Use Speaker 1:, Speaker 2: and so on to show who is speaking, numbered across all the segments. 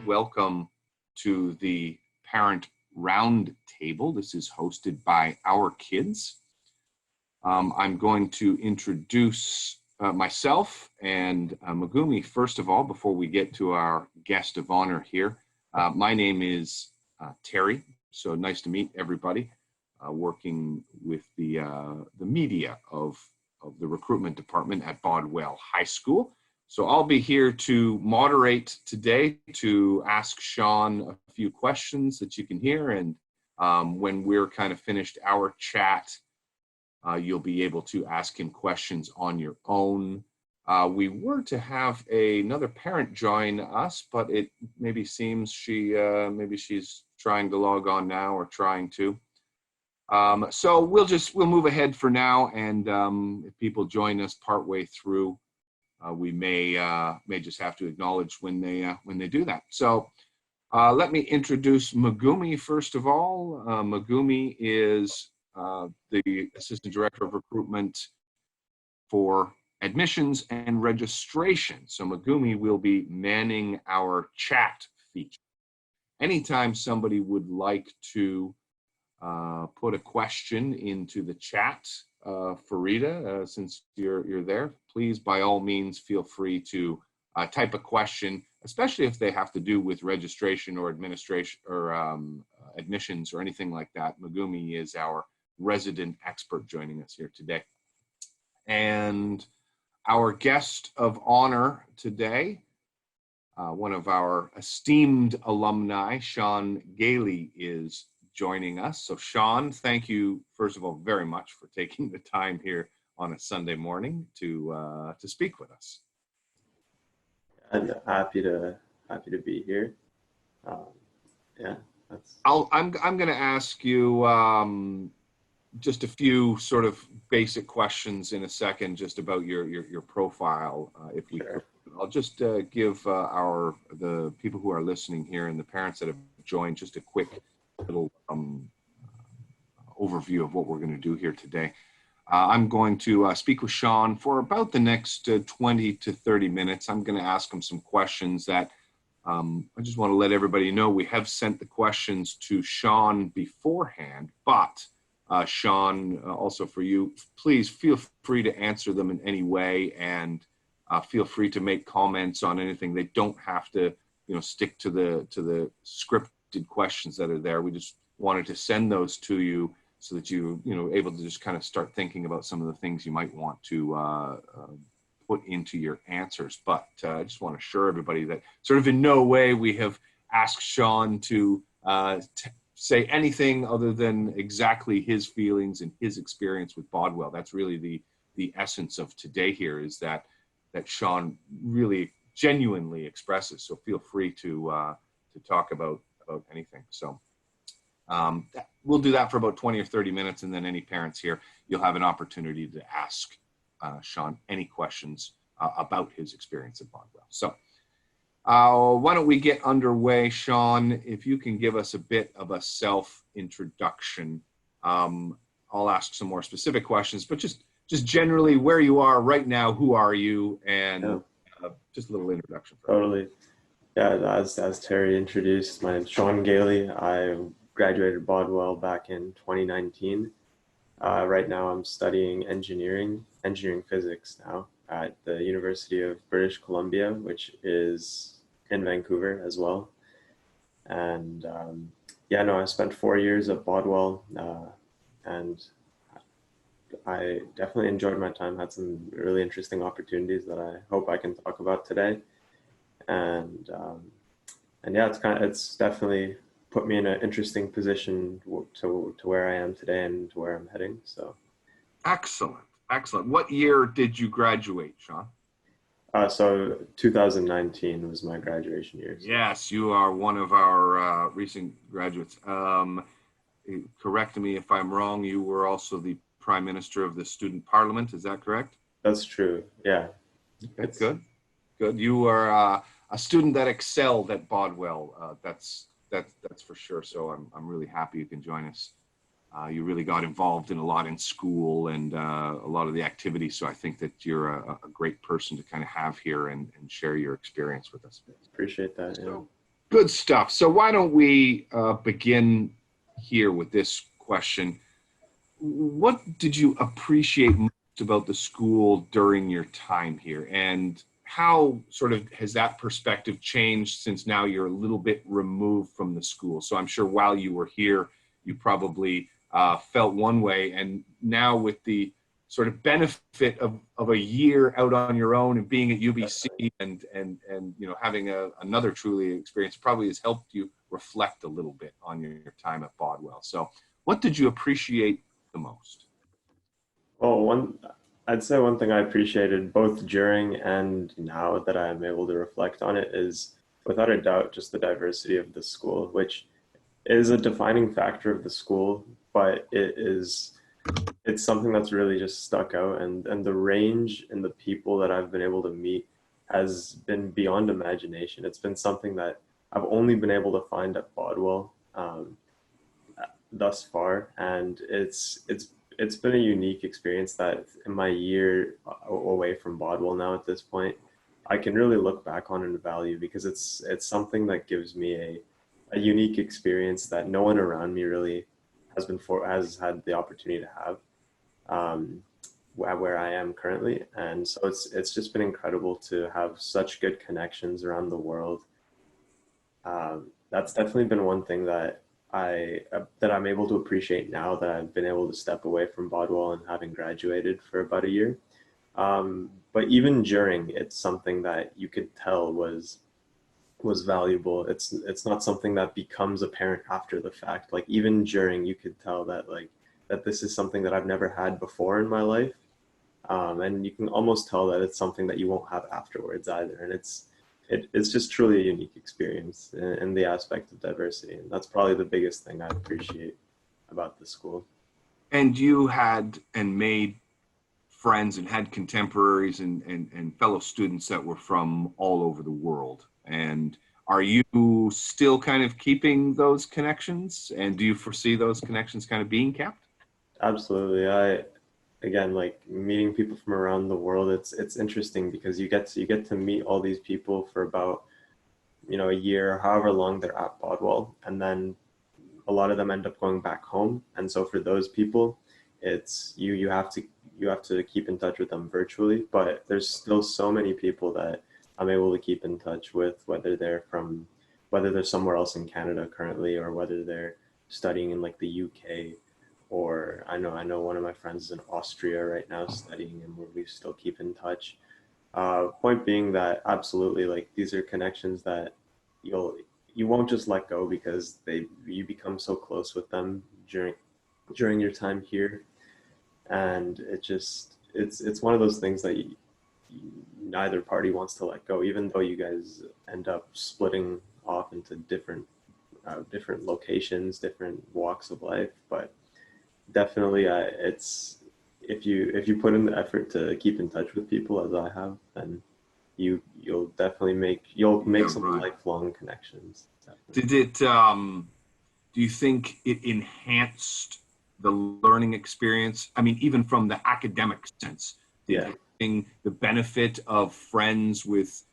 Speaker 1: welcome to the Parent Roundtable. This is hosted by our kids. I'm going to introduce myself and Megumi first of all, before we get to our guest of honor here. My name is Terry, so nice to meet everybody. Working with the media of the recruitment department at Bodwell High School. So I'll be here to moderate today, to ask Sean a few questions that you can hear, and when we're kind of finished our chat, you'll be able to ask him questions on your own. We were to have another parent join us, but it maybe seems maybe she's trying to log on now or trying to. So we'll move ahead for now, and if people join us partway through, we may just have to acknowledge when they do that. So let me introduce Megumi first of all. Megumi is the Assistant Director of Recruitment for Admissions and Registration. So Megumi will be manning our chat feature. Anytime somebody would like to put a question into the chat, Farida, since you're there, please by all means feel free to type a question, especially if they have to do with registration or administration or admissions or anything like that. Megumi is our resident expert joining us here today. And our guest of honor today, one of our esteemed alumni, Sean Gailey, is joining us. So Sean, thank you first of all very much for taking the time here on a Sunday morning to speak with us.
Speaker 2: I'm happy to be here. Yeah,
Speaker 1: I'm going to ask you just a few sort of basic questions in a second, just about your profile, if we
Speaker 2: Sure.
Speaker 1: could. I'll just give the people who are listening here and the parents that have joined just a quick little overview of what we're going to do here today. I'm going to speak with Sean for about the next 20 to 30 minutes. I'm going to ask him some questions that I just want to let everybody know we have sent the questions to Sean beforehand, but Sean, also for you, please feel free to answer them in any way, and feel free to make comments on anything. They don't have to, stick to the scripted questions that are there. We just wanted to send those to you so that you able to just kind of start thinking about some of the things you might want to put into your answers. But I just want to assure everybody that sort of in no way we have asked Sean to say anything other than exactly his feelings and his experience with Bodwell. That's really the essence of today here, is that Sean really genuinely expresses. So feel free to talk about anything. So we'll do that for about 20 or 30 minutes, and then any parents here, you'll have an opportunity to ask Sean any questions about his experience at Bodwell. So why don't we get underway, Sean? If you can give us a bit of a self-introduction. I'll ask some more specific questions, but just generally where you are right now, who are you, and just a little introduction.
Speaker 2: Totally. Yeah, as Terry introduced, my name's Sean Gailey. I graduated Bodwell back in 2019. Right now I'm studying engineering physics now at the University of British Columbia, which is in Vancouver as well. And I spent 4 years at Bodwell, and I definitely enjoyed my time, had some really interesting opportunities that I hope I can talk about today. And yeah, it's definitely put me in an interesting position to where I am today and to where I'm heading. So
Speaker 1: excellent. What year did you graduate, Sean?
Speaker 2: So 2019 was my graduation year. So.
Speaker 1: Yes, you are one of our recent graduates. Correct me if I'm wrong, you were also the Prime Minister of the Student Parliament, is that correct?
Speaker 2: That's true, yeah.
Speaker 1: Okay, good. You are a student that excelled at Bodwell, that's for sure. So I'm really happy you can join us. You really got involved in a lot in school and a lot of the activities. So I think that you're a great person to kind of have here and share your experience with us.
Speaker 2: Appreciate that.
Speaker 1: So Good stuff. So why don't we begin here with this question? What did you appreciate most about the school during your time here? And how sort of has that perspective changed since now you're a little bit removed from the school? So I'm sure while you were here, you probably felt one way. And now with the sort of benefit of a year out on your own and being at UBC and you know, having another truly experience probably has helped you reflect a little bit on your time at Bodwell. So what did you appreciate the most?
Speaker 2: Well, I'd say one thing I appreciated both during and now that I'm able to reflect on it is without a doubt just the diversity of the school, which is a defining factor of the school, but it's something that's really just stuck out, and the range in the people that I've been able to meet has been beyond imagination. It's been something that I've only been able to find at Bodwell thus far, and it's been a unique experience that in my year away from Bodwell now at this point, I can really look back on and value, because it's something that gives me a unique experience that no one around me really has had the opportunity to have, where I am currently. And so it's just been incredible to have such good connections around the world. That's definitely been one thing that I'm able to appreciate now that I've been able to step away from Bodwell and having graduated for about a year. But even during, it's something that you could tell was valuable. It's not something that becomes apparent after the fact. Like even during, you could tell that that this is something that I've never had before in my life, and you can almost tell that it's something that you won't have afterwards either. And it's just truly a unique experience in the aspect of diversity, and that's probably the biggest thing I appreciate about the school.
Speaker 1: And you had and made friends and had contemporaries and fellow students that were from all over the world. And are you still kind of keeping those connections? And do you foresee those connections kind of being kept?
Speaker 2: Absolutely. Again, like meeting people from around the world, it's interesting because you get to meet all these people for about, a year, however long they're at Bodwell, and then a lot of them end up going back home. And so for those people, it's you have to keep in touch with them virtually, but there's still so many people that I'm able to keep in touch with, whether they're somewhere else in Canada currently, or whether they're studying in like the UK, or I know one of my friends is in Austria right now studying, and we still keep in touch. Point being that absolutely, like, these are connections that you won't just let go, because you become so close with them during your time here. And it's one of those things that neither party wants to let go, even though you guys end up splitting off into different locations, different walks of life. But definitely, it's if you put in the effort to keep in touch with people as I have, then you'll definitely make
Speaker 1: Yeah,
Speaker 2: some
Speaker 1: right.
Speaker 2: lifelong connections.
Speaker 1: Did it, do you think it enhanced the learning experience? I mean, even from the academic sense, did
Speaker 2: Yeah,
Speaker 1: you bring the benefit of friends with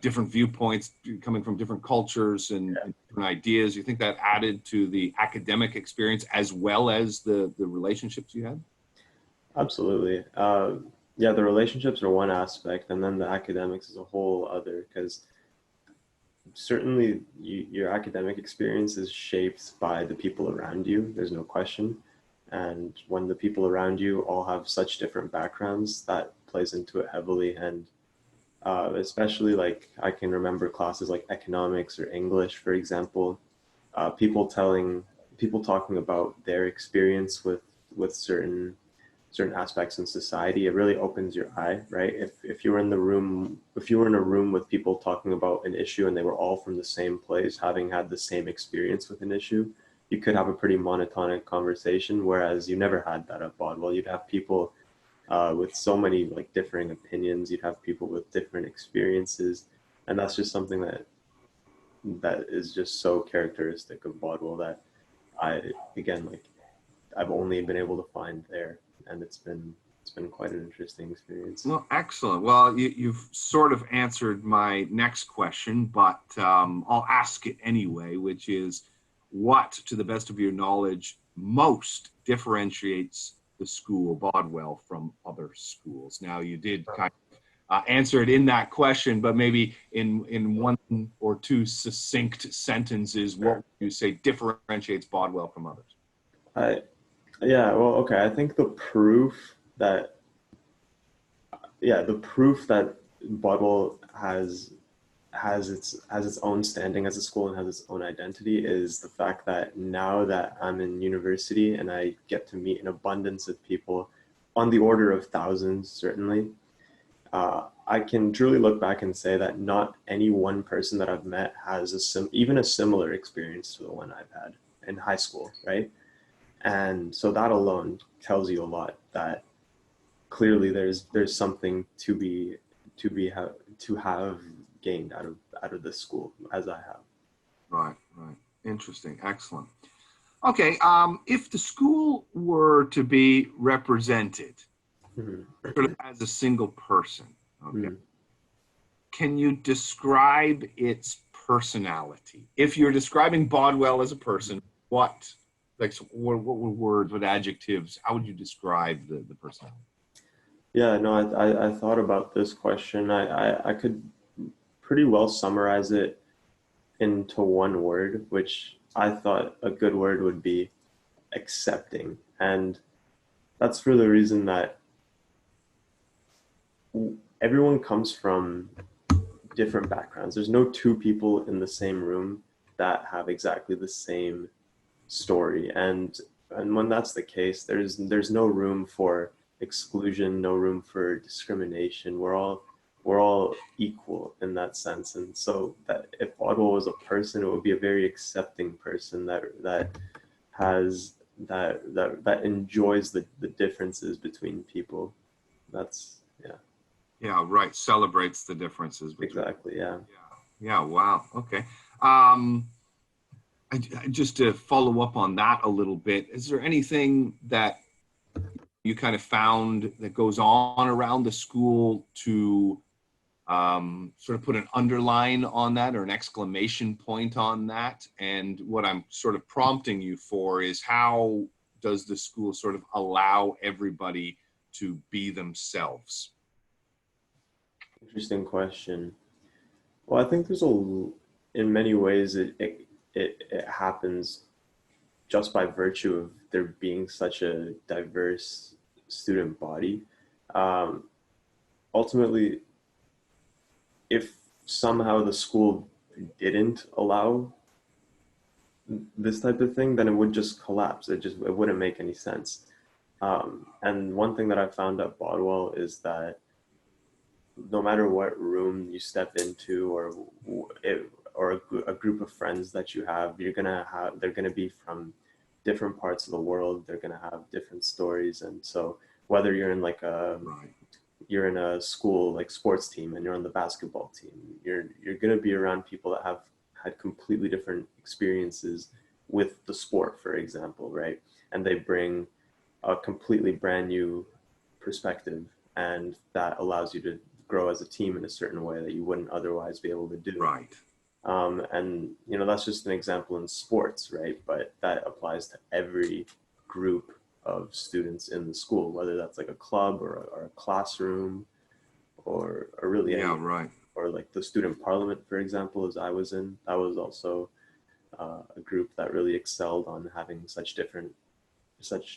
Speaker 1: different viewpoints coming from different cultures and different ideas? You think that added to the academic experience as well as the relationships you had?
Speaker 2: absolutely. Yeah, the relationships are one aspect, and then the academics is a whole other, because certainly your academic experience is shaped by the people around you. There's no question. And when the people around you all have such different backgrounds, that plays into it heavily. And especially, like, I can remember classes like economics or English, for example, people talking about their experience with certain aspects in society. It really opens your eye, right? If you were in a room with people talking about an issue and they were all from the same place, having had the same experience with an issue, you could have a pretty monotonic conversation. Whereas you never had that at Bodwell. You'd have people with so many, like, differing opinions. You'd have people with different experiences, and that's just something that is just so characteristic of Bodwell that I again, like, I've only been able to find there, and it's been quite an interesting experience.
Speaker 1: Well, excellent. Well, you've sort of answered my next question, but I'll ask it anyway, which is what, to the best of your knowledge, most differentiates the school Bodwell from other schools? Now, you did kind of answer it in that question, but maybe in one or two succinct sentences, what would you say differentiates Bodwell from others?
Speaker 2: Yeah, well, okay. I think the proof that Bodwell has its own standing as a school and has its own identity is the fact that now that I'm in university and I get to meet an abundance of people on the order of thousands, certainly, I can truly look back and say that not any one person that I've met has even a similar experience to the one I've had in high school, right? And so that alone tells you a lot that clearly there's something to have gained out of this school as I have.
Speaker 1: Right. Interesting. Excellent. Okay. If the school were to be represented sort of as a single person, okay, can you describe its personality? If you're describing Bodwell as a person, what words, what adjectives, how would you describe the personality?
Speaker 2: Yeah, no, I thought about this question. I could pretty well summarize it into one word, which I thought a good word would be accepting. And that's for the reason that everyone comes from different backgrounds. There's no two people in the same room that have exactly the same story. And when that's the case, there's no room for exclusion, no room for discrimination. We're all equal in that sense. And so that if Bodwell was a person, it would be a very accepting person that enjoys the differences between people. That's
Speaker 1: Yeah, right. Celebrates the differences.
Speaker 2: Exactly. Yeah.
Speaker 1: Yeah. Wow. Okay. Just to follow up on that a little bit, is there anything that you kind of found that goes on around the school to sort of put an underline on that or an exclamation point on that? And what I'm sort of prompting you for is how does the school sort of allow everybody to be themselves?
Speaker 2: Interesting question. Well, I think in many ways, it happens just by virtue of there being such a diverse student body. Ultimately, if somehow the school didn't allow this type of thing, then it would just collapse. It wouldn't make any sense. And one thing that I found at Bodwell is that no matter what room you step into or a group of friends that you have, they're gonna be from different parts of the world. They're gonna have different stories, and so whether you're in you're in a school like sports team and you're on the basketball team, you're gonna be around people that have had completely different experiences with the sport, for example, right? And they bring a completely brand new perspective, and that allows you to grow as a team in a certain way that you wouldn't otherwise be able to do.
Speaker 1: Right.
Speaker 2: And that's just an example in sports, right? But that applies to every group of students in the school, whether that's like a club or a classroom or really
Speaker 1: right.
Speaker 2: Or like the student parliament, for example, as I was in, that was also a group that really excelled on having such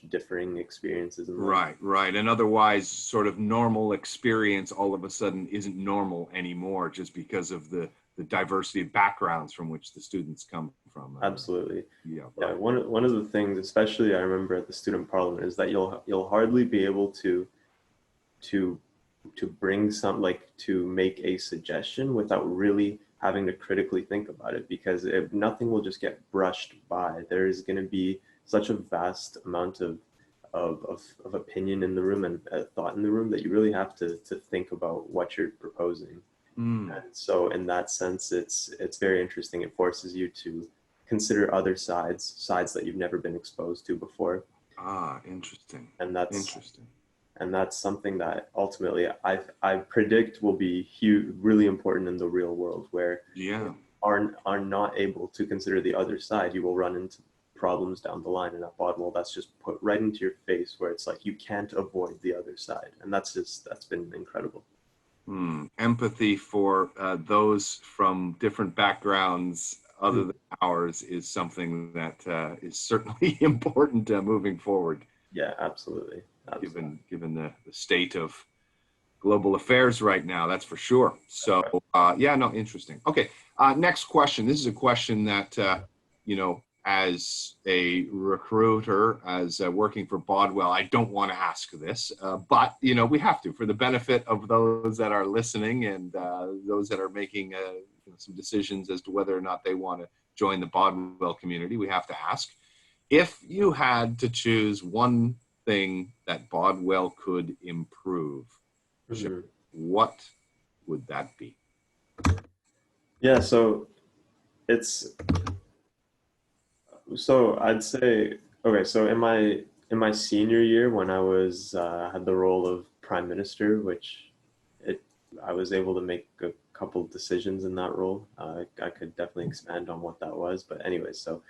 Speaker 2: differing experiences.
Speaker 1: Right. And otherwise sort of normal experience all of a sudden isn't normal anymore just because of the diversity of backgrounds from which the students come from.
Speaker 2: Absolutely.
Speaker 1: Yeah.
Speaker 2: Yeah. One of the things, especially I remember at the student parliament, is that you'll hardly be able to bring to make a suggestion without really having to critically think about it, because nothing will just get brushed by. There is going to be such a vast amount of opinion in the room and thought in the room that you really have to think about what you're proposing. And so in that sense, it's very interesting. It forces you to consider other sides that you've never been exposed to before.
Speaker 1: Interesting.
Speaker 2: And that's
Speaker 1: interesting.
Speaker 2: And that's something that ultimately I predict will be really important in the real world, where
Speaker 1: Yeah.
Speaker 2: are not able to consider the other side, you will run into problems down the line. And at Bodwell, that's just put right into your face, where it's like you can't avoid the other side, and that's been incredible.
Speaker 1: Empathy for those from different backgrounds other
Speaker 2: Mm.
Speaker 1: than ours is something that is certainly important moving forward,
Speaker 2: Yeah, absolutely.
Speaker 1: given the state of global affairs right now. That's for sure. So yeah, no, interesting. Okay, next question. This is a question that as a recruiter, as working for Bodwell, I don't want to ask this, but we have to, for the benefit of those that are listening and those that are making some decisions as to whether or not they want to join the Bodwell community. We have to ask, if you had to choose one thing that Bodwell could improve,
Speaker 2: Mhm.
Speaker 1: what would that be?
Speaker 2: Yeah, so it's so I'd say, okay, so in my senior year, when I was had the role of prime minister, which it I was able to make a couple decisions in that role. I could definitely expand on what that was, but anyway, so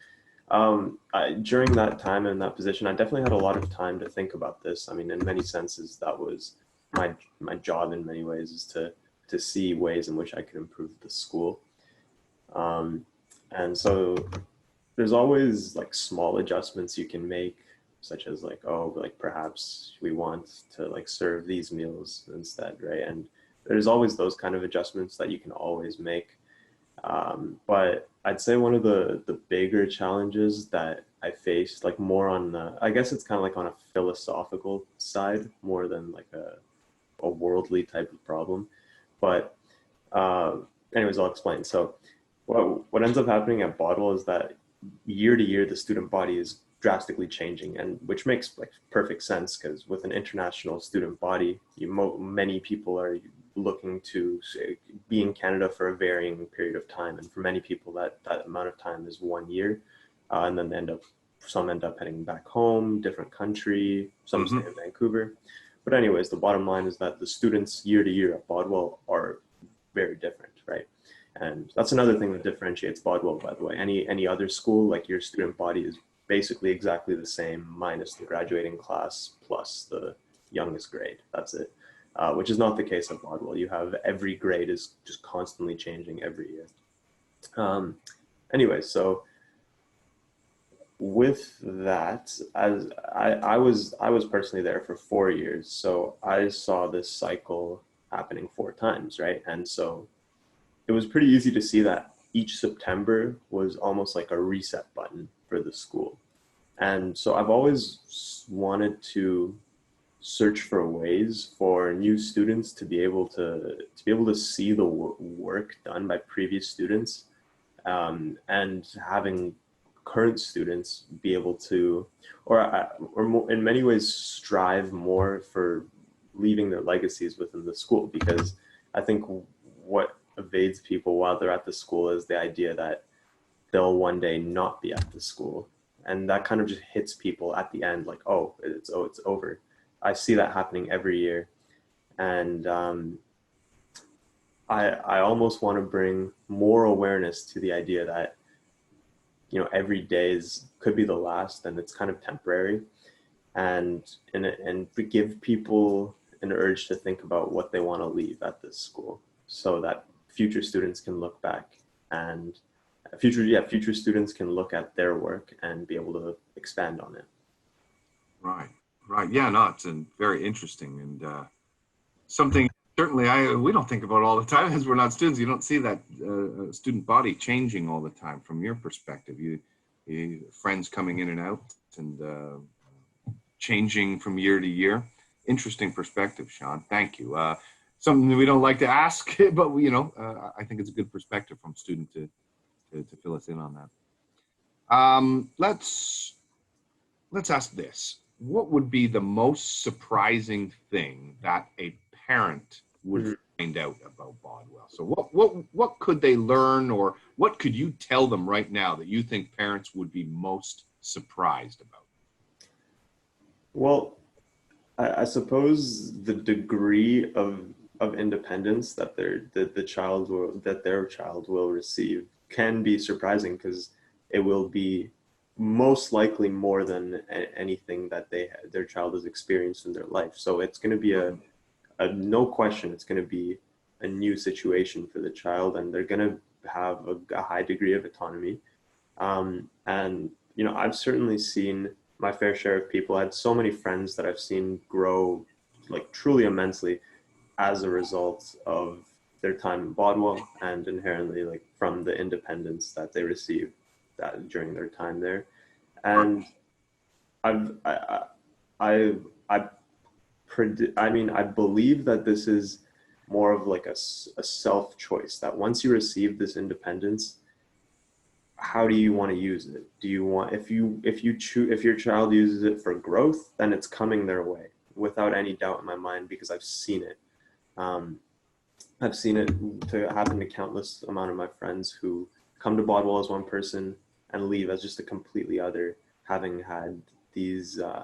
Speaker 2: during that time in that position, I definitely had a lot of time to think about this. I mean, in many senses, that was my job in many ways, is to see ways in which I could improve the school. Um, and so there's always like small adjustments you can make, such as like, oh, like perhaps we want to like serve these meals instead, right? And there's always those kind of adjustments that you can always make. But I'd say one of the bigger challenges that I faced, like more on the, I guess it's kind of like on a philosophical side more than like a worldly type of problem. But uh, anyways, I'll explain. So what ends up happening at Bodwell is that year to year the student body is drastically changing, and which makes like perfect sense, because with an international student body, many people are looking to say, be in Canada for a varying period of time, and for many people that amount of time is 1 year, and then some end up heading back home, different country, some stay in Vancouver. But anyways, the bottom line is that the students year to year at Bodwell are very different, right? And that's another thing that differentiates Bodwell, by the way. Any other school, like your student body is basically exactly the same, minus the graduating class plus the youngest grade. That's it. Which is not the case at Bodwell. You have every grade is just constantly changing every year. Um, anyway, so with that, as I was personally there for 4 years, so I saw this cycle happening 4 times, right? And so it was pretty easy to see that each September was almost like a reset button for the school. And so I've always wanted to search for ways for new students to be able to see the work done by previous students, and having current students be able to, or more, in many ways, strive more for leaving their legacies within the school. Because I think what evades people while they're at the school is the idea that they'll one day not be at the school, and that kind of just hits people at the end, like, it's over. I see that happening every year, and I almost want to bring more awareness to the idea that every day could be the last, and it's kind of temporary, and give people an urge to think about what they want to leave at this school, so that future students can look back, and future students can look at their work and be able to expand on it.
Speaker 1: Right, right. Yeah, no, it's very interesting, and something certainly we don't think about all the time as we're not students. You don't see that student body changing all the time from your perspective. You friends coming in and out, and changing from year to year. Interesting perspective, Sean. Thank you. Something that we don't like to ask, but I think it's a good perspective from student to fill us in on that. Let's ask this. What would be the most surprising thing that a parent would find out about Bodwell? So what could they learn, or what could you tell them right now that you think parents would be most surprised about?
Speaker 2: Well, I suppose the degree of independence that their child will receive can be surprising because it will be most likely more than anything that their child has experienced in their life. So it's going to be a no question. It's going to be a new situation for the child, and they're going to have a high degree of autonomy. And I've certainly seen my fair share of people. I had so many friends that I've seen grow like truly immensely as a result of their time in Bodwell and inherently like from the independence that they received that during their time there. And I've I I mean I believe that this is more of like a self choice that once you receive this independence, how do you want to use it? Do you want, if your child uses it for growth, then it's coming their way without any doubt in my mind, because I've seen it. Um, I've seen it to happen to countless amount of my friends who come to Bodwell as one person and leave as just a completely other, having had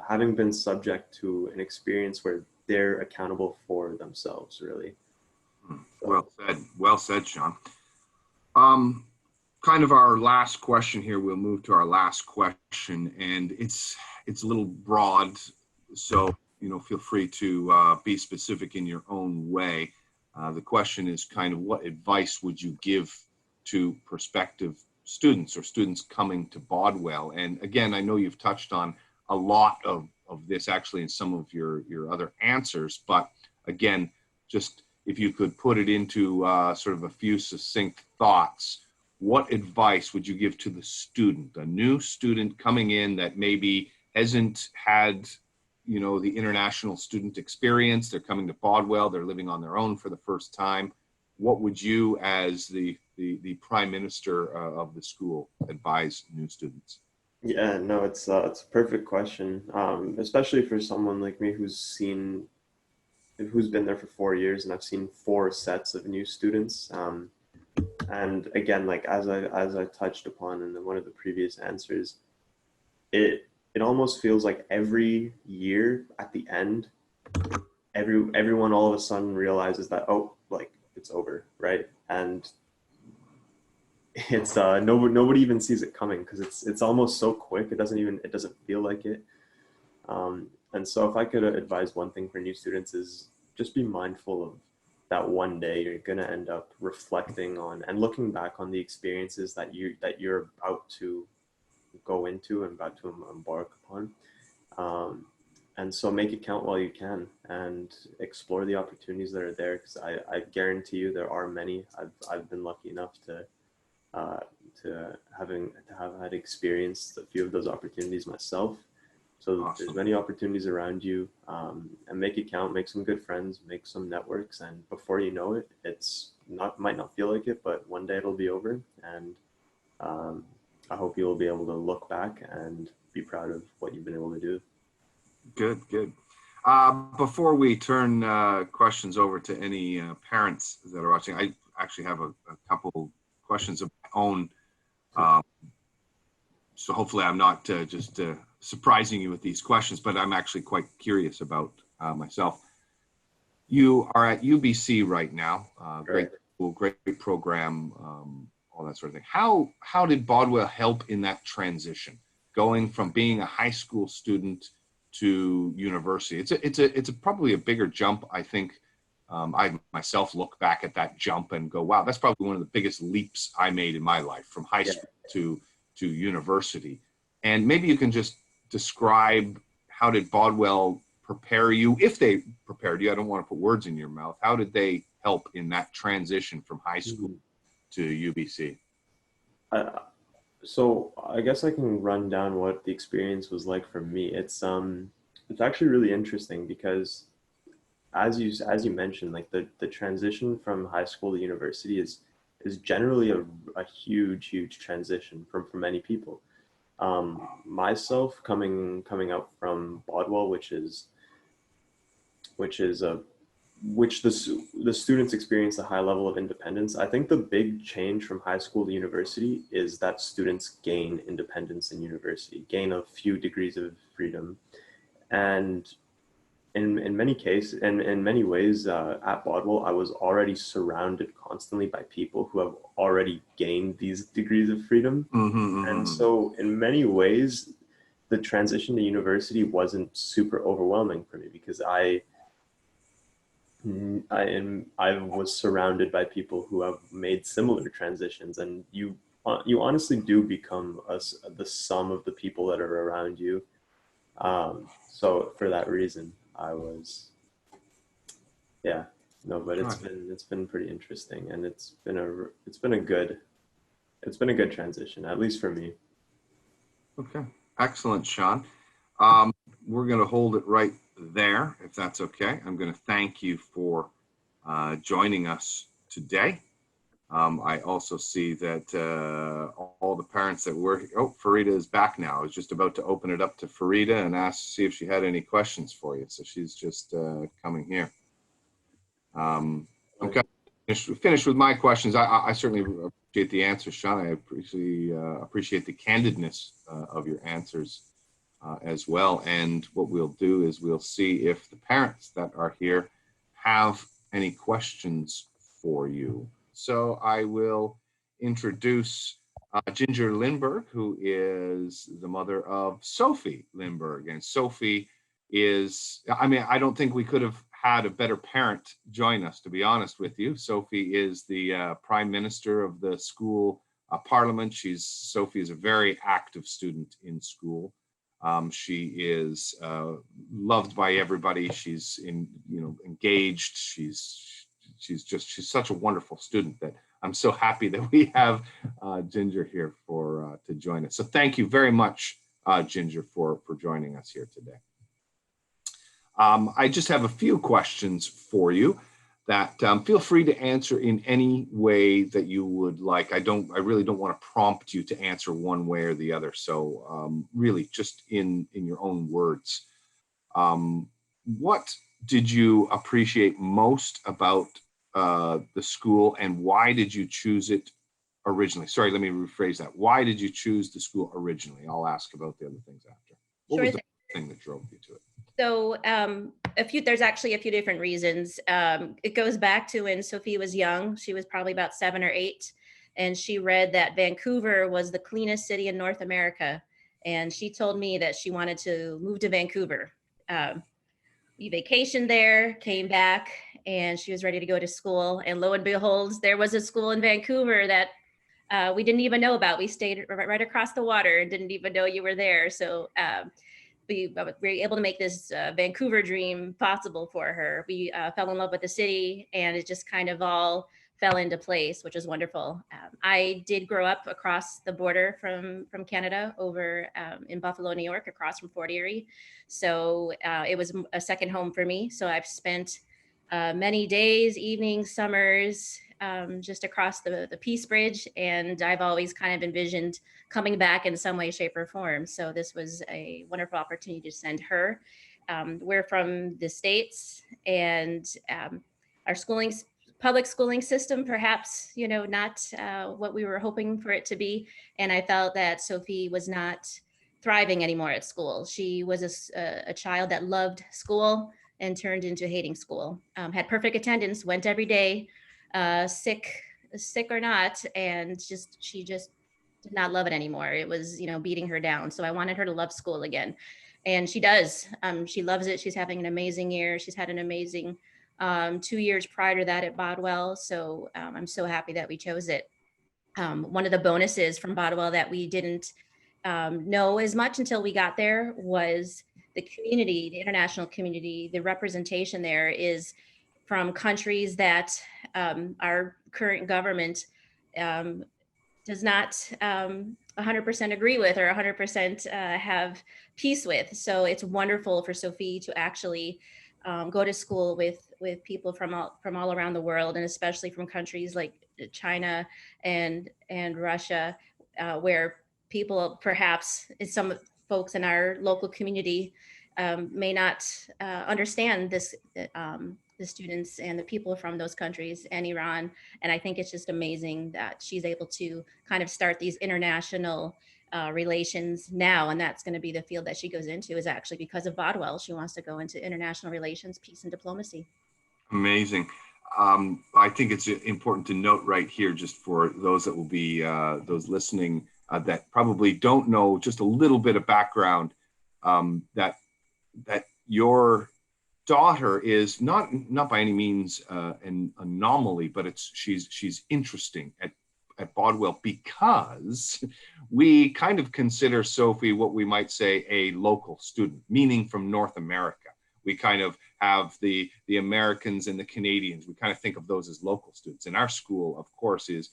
Speaker 2: having been subject to an experience where they're accountable for themselves, really. So,
Speaker 1: Well said, Sean. Um, Kind of our last question here. We'll move to our last question, and it's a little broad, so feel free to be specific in your own way. The question is kind of, what advice would you give to prospective students or students coming to Bodwell? And again, I know you've touched on a lot of this actually in some of your other answers, but again, just if you could put it into sort of a few succinct thoughts, what advice would you give to the student, a new student coming in that maybe hasn't had, the international student experience? They're coming to Bodwell, they're living on their own for the first time. What would you, as the prime minister of the school, advise new students?
Speaker 2: yeah, no, it's a perfect question, especially for someone like me who's been there for 4 years, and I've seen four sets of new students. And again, like as I touched upon in one of the previous answers, it almost feels like every year at the end, everyone all of a sudden realizes that, oh, like it's over, right? And it's nobody even sees it coming because it's almost so quick. It doesn't feel like it. And so if I could advise one thing for new students is just be mindful of that one day you're going to end up reflecting on and looking back on the experiences that you're about to go into and about to embark upon. Um, and so make it count while you can and explore the opportunities that are there, because I guarantee you there are many. I've been lucky enough uh, to have had experienced a few of those opportunities myself. So
Speaker 1: Awesome.
Speaker 2: there's many opportunities around you, and make it count. Make some good friends, make some networks, and before you know it, it's not might not feel like it, but one day it'll be over. And um, I hope you'll be able to look back and be proud of what you've been able to do.
Speaker 1: Good, good. Before we turn questions over to any parents that are watching, I actually have a couple questions of my own. Um, so hopefully I'm not just surprising you with these questions, but I'm actually quite curious about myself. You are at UBC right now, great school, great program, all that sort of thing. How did Bodwell help in that transition, going from being a high school student to university? It's probably a bigger jump, I think. I myself look back at that jump and go, wow, that's probably one of the biggest leaps I made in my life, from high school to university. And maybe you can just describe, how did Bodwell prepare you, if they prepared you? I don't want to put words in your mouth. How did they help in that transition from high school to UBC?
Speaker 2: So I guess I can run down what the experience was like for me. It's actually really interesting because as you mentioned, like the transition from high school to university is generally a huge transition for many people. Myself coming up from Bodwell, which is a which the students experience a high level of independence. I think the big change from high school to university is that students gain independence in university, gain a few degrees of freedom. And in many cases, and in many ways, at Bodwell, I was already surrounded constantly by people who have already gained these degrees of freedom. And
Speaker 1: Mm-hmm.
Speaker 2: so in many ways, the transition to university wasn't super overwhelming for me because I was surrounded by people who have made similar transitions, and you honestly do become the sum of the people that are around you. So for that reason, I was, yeah, no, but
Speaker 1: Good.
Speaker 2: it's been pretty interesting, and it's been a good transition, at least for me.
Speaker 1: Okay. Excellent, Sean. We're going to hold it right there, if that's okay. I'm going to thank you for joining us today. I also see that all the parents that were, oh, Farida is back now. I was just about to open it up to Farida and see if she had any questions for you. So she's just coming here. Okay, finished with my questions. I certainly appreciate the answers, Sean. I appreciate the candidness of your answers as well. And what we'll do is we'll see if the parents that are here have any questions for you. So I will introduce Ginger Lindberg, who is the mother of Sophie Lindberg. And Sophie is, I mean, I don't think we could have had a better parent join us, to be honest with you. Sophie is the prime minister of the school parliament. Sophie is a very active student in school. She is loved by everybody. She's engaged. She's such a wonderful student that I'm so happy that we have Ginger here to join us. So thank you very much, Ginger, for joining us here today. I just have a few questions for you that feel free to answer in any way that you would like. I really don't want to prompt you to answer one way or the other. So really just in your own words. What did you appreciate most about the school, and why did you choose it originally? Sorry, let me rephrase that. Why did you choose the school originally? I'll ask about the other things after. What was the thing that drove you to it?
Speaker 3: So there's actually a few different reasons. It goes back to when Sophie was young. She was probably about 7 or 8, and she read that Vancouver was the cleanest city in North America. And she told me that she wanted to move to Vancouver. We vacationed there, came back, and she was ready to go to school. And lo and behold, there was a school in Vancouver that we didn't even know about. We stayed right across the water and didn't even know you were there. So we were able to make this Vancouver dream possible for her. We fell in love with the city, and it just kind of all fell into place, which was wonderful. I did grow up across the border from Canada, over in Buffalo, New York, across from Fort Erie. So it was a second home for me. So I've spent many days, evenings, summers, just across the Peace Bridge. And I've always kind of envisioned coming back in some way, shape, or form. So this was a wonderful opportunity to send her. We're from the States, and our public schooling system, perhaps, not what we were hoping for it to be. And I felt that Sophie was not thriving anymore at school. She was a child that loved school and turned into hating school. Had perfect attendance, went every day, sick or not, and she just did not love it anymore. It was, beating her down. So I wanted her to love school again. And she does. She loves it. She's having an amazing year. She's had an amazing 2 years prior to that at Bodwell. So I'm so happy that we chose it. One of the bonuses from Bodwell that we didn't know as much until we got there was the community, the international community. The representation there is from countries that our current government does not 100% agree with, or 100% have peace with. So it's wonderful for Sophie to actually go to school with people from all around the world, and especially from countries like China and Russia, where people, perhaps some folks in our local community, may not understand this, the students and the people from those countries, and Iran. And I think it's just amazing that she's able to kind of start these international relations now, and that's going to be the field that she goes into, is actually because of Bodwell. She wants to go into international relations, peace and diplomacy.
Speaker 1: Amazing. I think it's important to note right here, just for those that will be those listening that probably don't know just a little bit of background, that your daughter is not by any means an anomaly, but she's interesting at Bodwell, because we kind of consider Sophie what we might say a local student, meaning from North America. We kind of have the Americans and the Canadians. We kind of think of those as local students. And our school, of course, is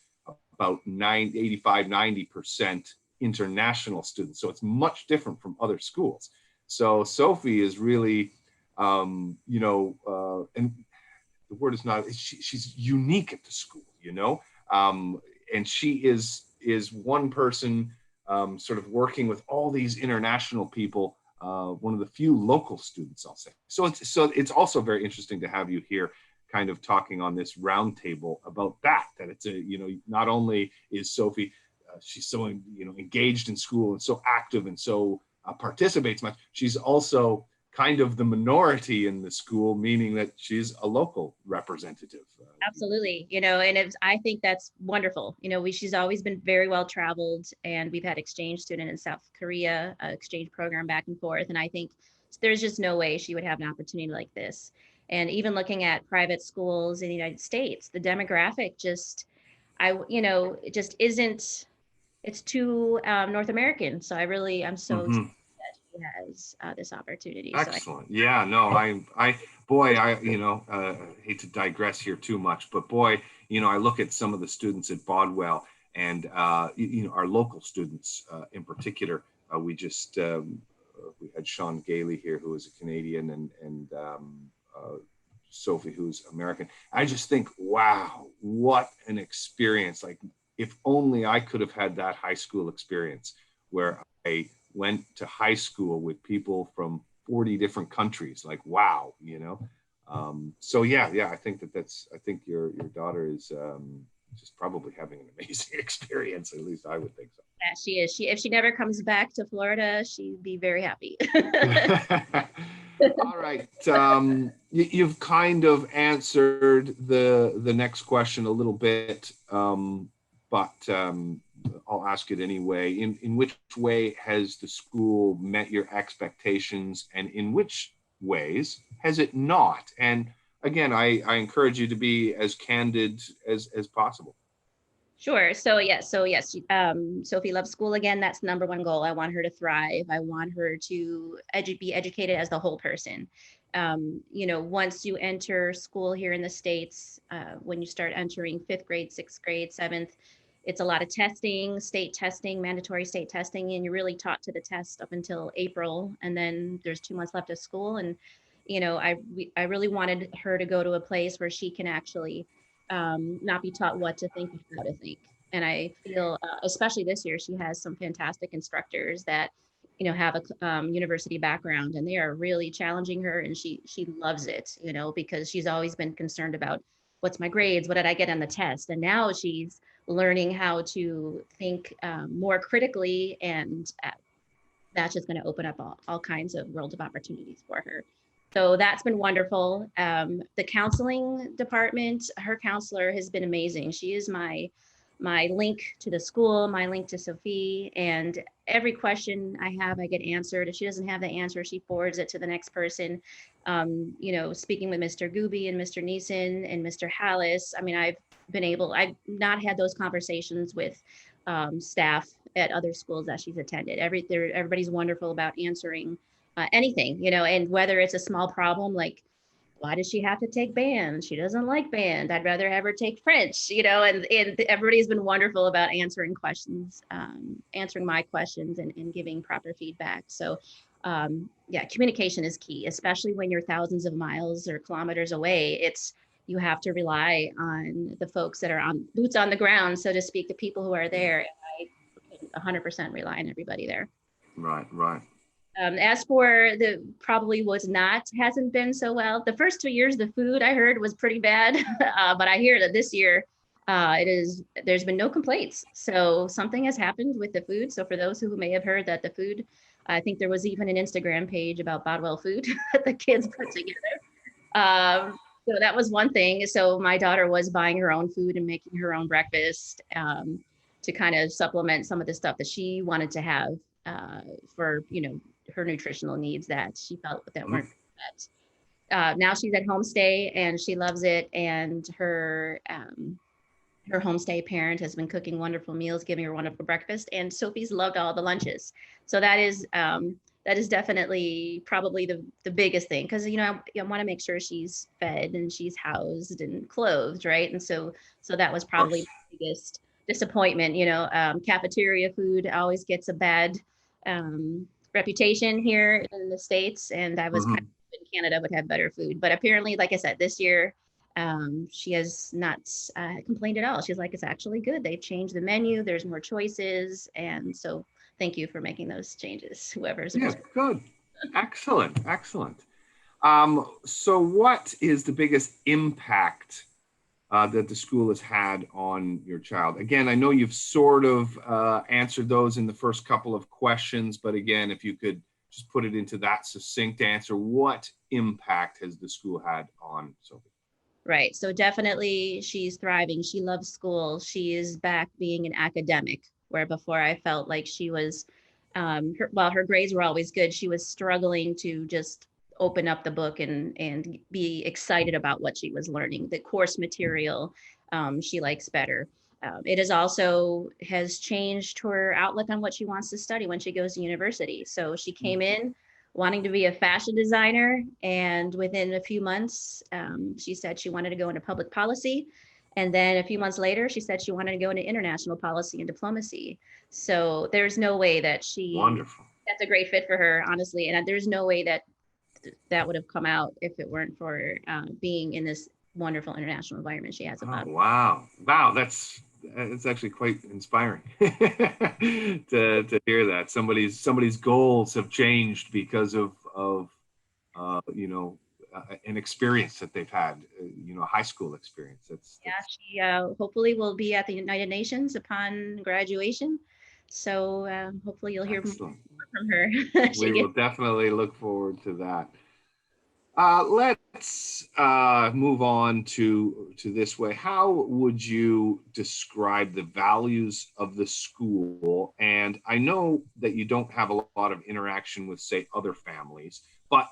Speaker 1: about 90% international students. So it's much different from other schools. So Sophie is really, and the word is not, she's unique at the school, and she is one person sort of working with all these international people. One of the few local students, I'll say. So it's also very interesting to have you here, kind of talking on this roundtable about that it's not only is Sophie, she's so engaged in school and so active and so participates much. She's also kind of the minority in the school, meaning that she's a local representative.
Speaker 3: Absolutely, and I think that's wonderful. She's always been very well traveled, and we've had exchange student in South Korea, exchange program back and forth. And I think there's just no way she would have an opportunity like this. And even looking at private schools in the United States, the demographic it just isn't. It's too North American. So I'm so excited that she has this opportunity.
Speaker 1: Excellent. I hate to digress here too much, but boy, I look at some of the students at Bodwell, and our local students in particular. We had Sean Gailey here, who is a Canadian, and Sophie, who's American. I just think, wow, what an experience! Like, if only I could have had that high school experience, where I went to high school with people from 40 different countries. Like, wow, So I think I think your daughter is just probably having an amazing experience. At least I would think so.
Speaker 3: Yeah, she is. If she never comes back to Florida, she'd be very happy.
Speaker 1: All right. You've kind of answered the next question a little bit, but I'll ask it anyway. In which way has the school met your expectations, and in which ways has it not? And again, I encourage you to be as candid as possible.
Speaker 3: Sure. So yes, Sophie loves school. Again, that's the number one goal. I want her to thrive. I want her to be educated as the whole person. Once you enter school here in the States, when you start entering 5th grade, 6th grade, 7th, it's a lot of testing, state testing, mandatory state testing, and you're really taught to the test up until April. And then there's 2 months left of school. And, I really wanted her to go to a place where she can actually not be taught what to think, but how to think. And I feel, especially this year, she has some fantastic instructors that, have a university background, and they are really challenging her, and she loves it, because she's always been concerned about what's my grades, what did I get on the test, and now she's learning how to think more critically, and that's just going to open up all kinds of worlds of opportunities for her. So that's been wonderful. The counseling department, her counselor has been amazing. She is my link to the school, my link to Sophie, and every question I have, I get answered. If she doesn't have the answer, she forwards it to the next person. Speaking with Mr. Gooby and Mr. Neeson and Mr. Hallis, I've not had those conversations with staff at other schools that she's attended. Everybody's wonderful about answering anything, and whether it's a small problem, like, why does she have to take band? She doesn't like band. I'd rather have her take French, and everybody's been wonderful about answering questions, answering my questions and giving proper feedback. So communication is key, especially when you're thousands of miles or kilometers away. You have to rely on the folks that are on boots on the ground, so to speak, the people who are there. And I 100% rely on everybody there.
Speaker 1: Right.
Speaker 3: As for hasn't been so well. The first 2 years, the food I heard was pretty bad, but I hear that this year There's been no complaints. So something has happened with the food. So for those who may have heard that the food, I think there was even an Instagram page about Bodwell food that the kids put together. So that was one thing. So my daughter was buying her own food and making her own breakfast, to kind of supplement some of the stuff that she wanted to have, for, her nutritional needs that she felt that weren't met. Now she's at homestay and she loves it. And her homestay parent has been cooking wonderful meals, giving her wonderful breakfast, and Sophie's loved all the lunches. So that is definitely probably the biggest thing, because I want to make sure she's fed and she's housed and clothed, right? And so that was probably the biggest disappointment. Cafeteria food always gets a bad reputation here in the States, and I was kind of hoping Canada would have better food. But apparently, like I said, this year she has not complained at all. She's like, it's actually good. They've changed the menu. There's more choices. And so thank you for making those changes, whoever's.
Speaker 1: Yeah, good. Excellent. Excellent. So what is the biggest impact that the school has had on your child? Again, I know you've sort of answered those in the first couple of questions, but again, if you could just put it into that succinct answer, what impact has the school had on Sophie?
Speaker 3: Right. So definitely she's thriving. She loves school. She is back being an academic, where before I felt like she was, her grades were always good. She was struggling to just open up the book and be excited about what she was learning. The course material, she likes better. It has changed her outlook on what she wants to study when she goes to university. So she came in wanting to be a fashion designer. And within a few months, she said she wanted to go into public policy. And then a few months later, she said she wanted to go into international policy and diplomacy. So there's no way that
Speaker 1: Wonderful.
Speaker 3: That's a great fit for her, honestly. And there's no way that would have come out if it weren't for being in this wonderful international environment she has about.
Speaker 1: Oh, wow. Wow. It's actually quite inspiring to hear that somebody's goals have changed because of an experience that they've had, a high school experience.
Speaker 3: She hopefully will be at the United Nations upon graduation. So hopefully you'll hear more from her.
Speaker 1: We will definitely look forward to that. Let's move on to this way. How would you describe the values of the school? And I know that you don't have a lot of interaction with, say, other families, but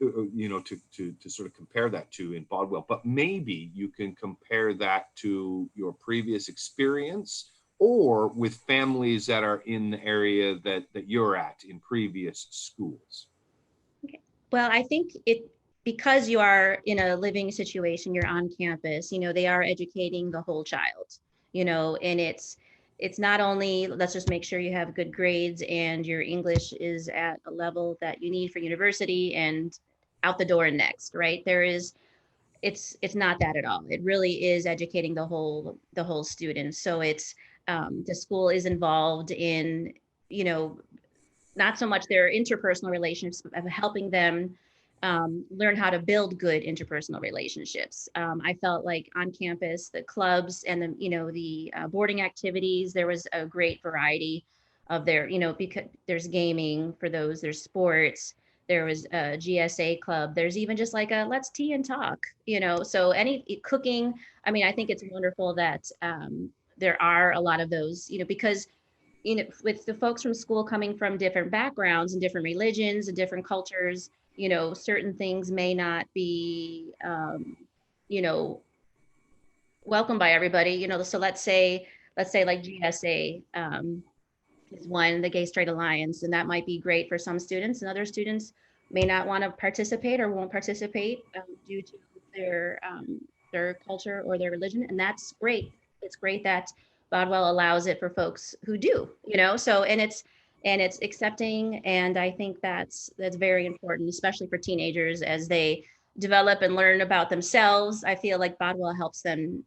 Speaker 1: to sort of compare that to in Bodwell, but maybe you can compare that to your previous experience or with families that are in the area that you're at in previous schools.
Speaker 3: Okay. Well, I think because you are in a living situation, you're on campus, they are educating the whole child, and it's not only let's just make sure you have good grades and your English is at a level that you need for university and out the door and next, right? It's not that at all. It really is educating the whole student. So it's the school is involved in, not so much their interpersonal relationships, but of helping them learn how to build good interpersonal relationships. I felt like on campus, the clubs and the boarding activities, there was a great variety of because there's gaming for those, there's sports, there was a GSA club, there's even just like a let's tea and talk, so any cooking. I mean, I think it's wonderful that there are a lot of those, because with the folks from school coming from different backgrounds and different religions and different cultures, certain things may not be, welcome by everybody, so let's say like GSA is one, the Gay Straight Alliance, and that might be great for some students, and other students may not want to participate or won't participate due to their culture or their religion, and that's great. It's great that Bodwell allows it for folks who do, so, and it's accepting. And I think that's very important, especially for teenagers as they develop and learn about themselves. I feel like Bodwell helps them,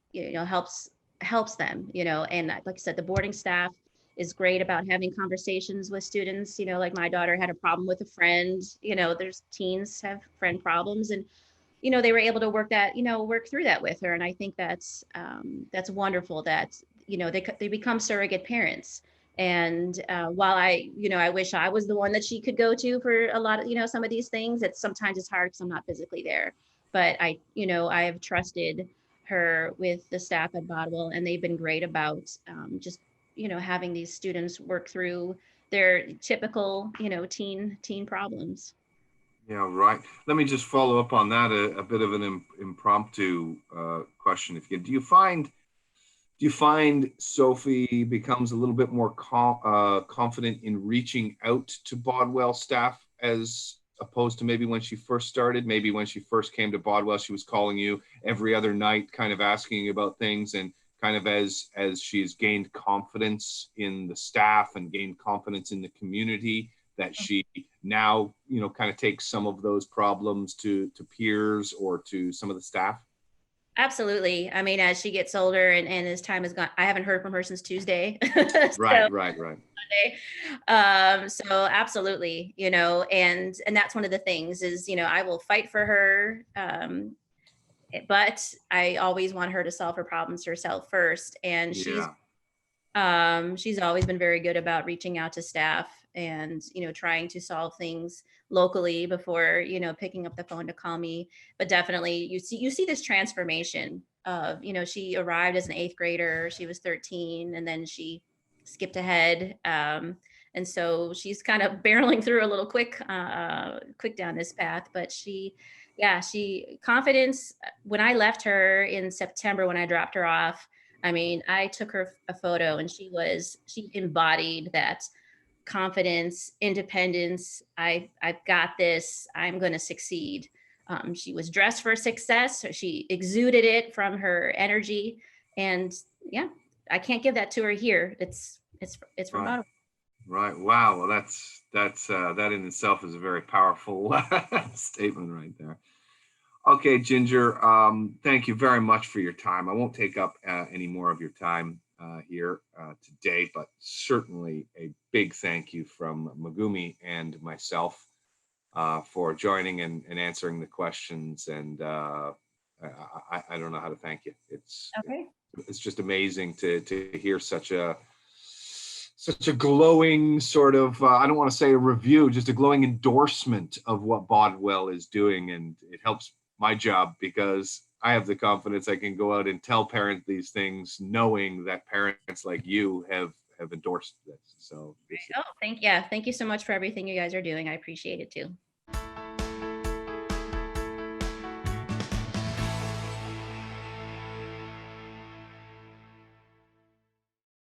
Speaker 3: helps them, and like I said, the boarding staff is great about having conversations with students, like my daughter had a problem with a friend, there's teens have friend problems, and they were able to work through that with her. And I think that's wonderful that, they become surrogate parents. And while I wish I was the one that she could go to for a lot of, some of these things, sometimes it's hard because I'm not physically there. But I have trusted her with the staff at Bodwell, and they've been great about just, having these students work through their typical, teen problems.
Speaker 1: Yeah, right. Let me just follow up on that, a bit of an impromptu question. If you do you find Sophie becomes a little bit more confident in reaching out to Bodwell staff as opposed to maybe when she first started? Maybe when she first came to Bodwell, she was calling you every other night, kind of asking you about things, and kind of as she's gained confidence in the staff and gained confidence in the community, that she now, kind of takes some of those problems to peers or to some of the staff?
Speaker 3: Absolutely. I mean, as she gets older and as time has gone, I haven't heard from her since Tuesday.
Speaker 1: Right.
Speaker 3: So absolutely, and that's one of the things is, I will fight for her. But I always want her to solve her problems herself first. And she's always been very good about reaching out to staff and, trying to solve things locally before, picking up the phone to call me. But definitely you see this transformation of, she arrived as an 8th grader, she was 13, and then she skipped ahead. And so she's kind of barreling through a little quick down this path, but she confidence. When I left her in September, when I dropped her off, I mean, I took her a photo and she embodied that confidence, independence. I've got this, I'm going to succeed. She was dressed for success. So she exuded it from her energy. And yeah, I can't give that to her here. It's from Ottawa.
Speaker 1: Right. Wow. Well, that in itself is a very powerful statement right there. Okay, Ginger, thank you very much for your time. I won't take up any more of your time here today, but certainly a big thank you from Megumi and myself for joining and answering the questions. And I don't know how to thank you. It's just amazing to hear such a glowing sort of, I don't want to say a review, just a glowing endorsement of what Bodwell is doing. And it helps my job because I have the confidence I can go out and tell parents these things, knowing that parents like you have endorsed this. So
Speaker 3: thank you so much for everything you guys are doing. I appreciate it too.